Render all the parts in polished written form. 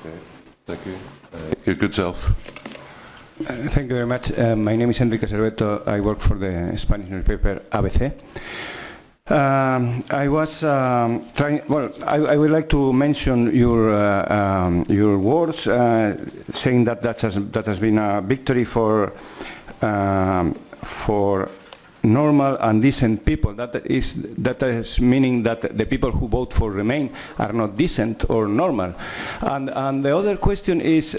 Okay, thank you. Your good self. Thank you very much. My name is Enrique Cerveto. I work for the Spanish newspaper ABC. I was trying. Well, I would like to mention your words, saying that that has been a victory for normal and decent people. That is meaning that the people who vote for Remain are not decent or normal. And the other question is.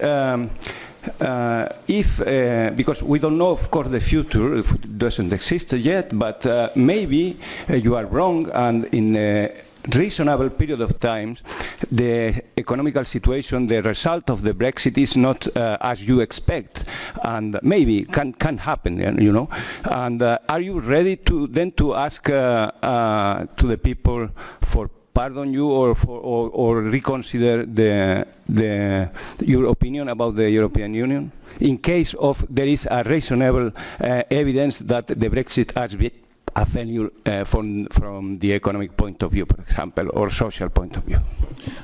Because we don't know, of course, the future, if it doesn't exist yet, but maybe you are wrong, and in a reasonable period of time, the economical situation, the result of the Brexit is not as you expect, and maybe can happen, you know. And are you ready to then to ask to the people for pardon you or reconsider your opinion about the European Union in case of there is a reasonable evidence that the Brexit has been a failure from the economic point of view, for example, or social point of view?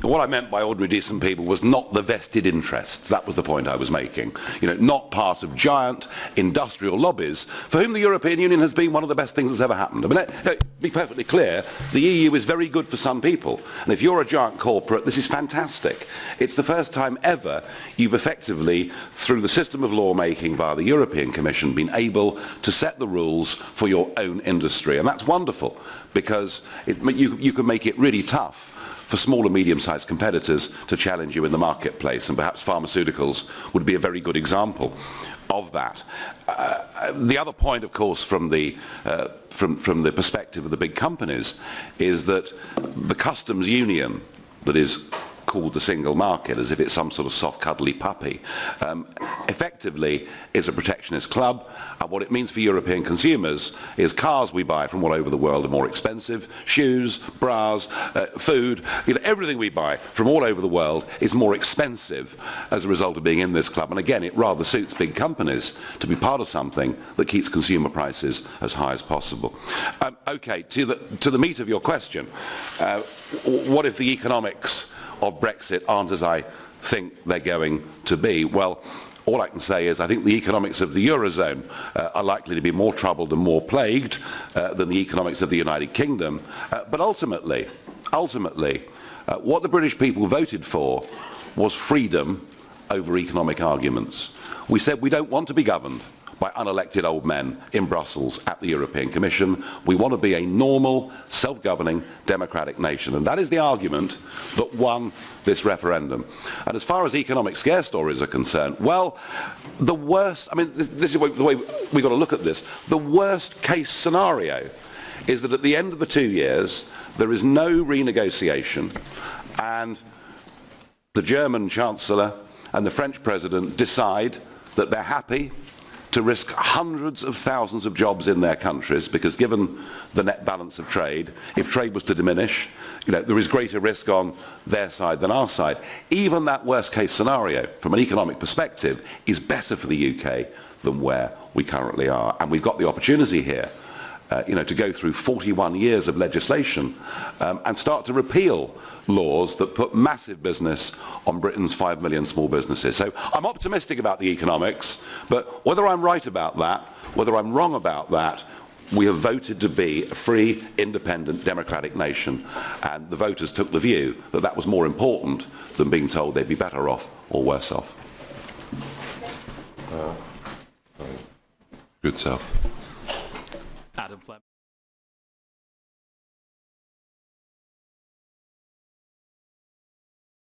What I meant by ordinary decent people was not the vested interests. That was the point I was making. You know, not part of giant industrial lobbies for whom the European Union has been one of the best things that's ever happened. I mean, let's be perfectly clear, the EU is very good for some people. And if you're a giant corporate, this is fantastic. It's the first time ever you've effectively, through the system of lawmaking via the European Commission, been able to set the rules for your own industry. And that's wonderful, because you can make it really tough for small and medium-sized competitors to challenge you in the marketplace, and perhaps pharmaceuticals would be a very good example of that. The other point, of course, from the perspective of the big companies, is that the customs union that is called the single market, as if it's some sort of soft cuddly puppy, effectively is a protectionist club, and what it means for European consumers is cars we buy from all over the world are more expensive, shoes, bras, food, you know, everything we buy from all over the world is more expensive as a result of being in this club. And again, it rather suits big companies to be part of something that keeps consumer prices as high as possible. Okay, to the meat of your question, what if the economics of Brexit aren't as I think they're going to be? Well, all I can say is I think the economics of the Eurozone are likely to be more troubled and more plagued than the economics of the United Kingdom. But ultimately, what the British people voted for was freedom over economic arguments. We said we don't want to be governed by unelected old men in Brussels at the European Commission. We want to be a normal, self-governing, democratic nation. And that is the argument that won this referendum. And as far as economic scare stories are concerned, well, the worst, I mean, this is the way we've got to look at this. The worst case scenario is that at the end of the 2 years, there is no renegotiation, and the German Chancellor and the French President decide that they're happy to risk hundreds of thousands of jobs in their countries, because given the net balance of trade, if trade was to diminish, you know, there is greater risk on their side than our side. Even that worst case scenario, from an economic perspective, is better for the UK than where we currently are. And we've got the opportunity here, you know, to go through 41 years of legislation and start to repeal laws that put massive business on Britain's 5 million small businesses. So I'm optimistic about the economics, but whether I'm right about that, whether I'm wrong about that, we have voted to be a free, independent, democratic nation, and the voters took the view that that was more important than being told they'd be better off or worse off. Good self.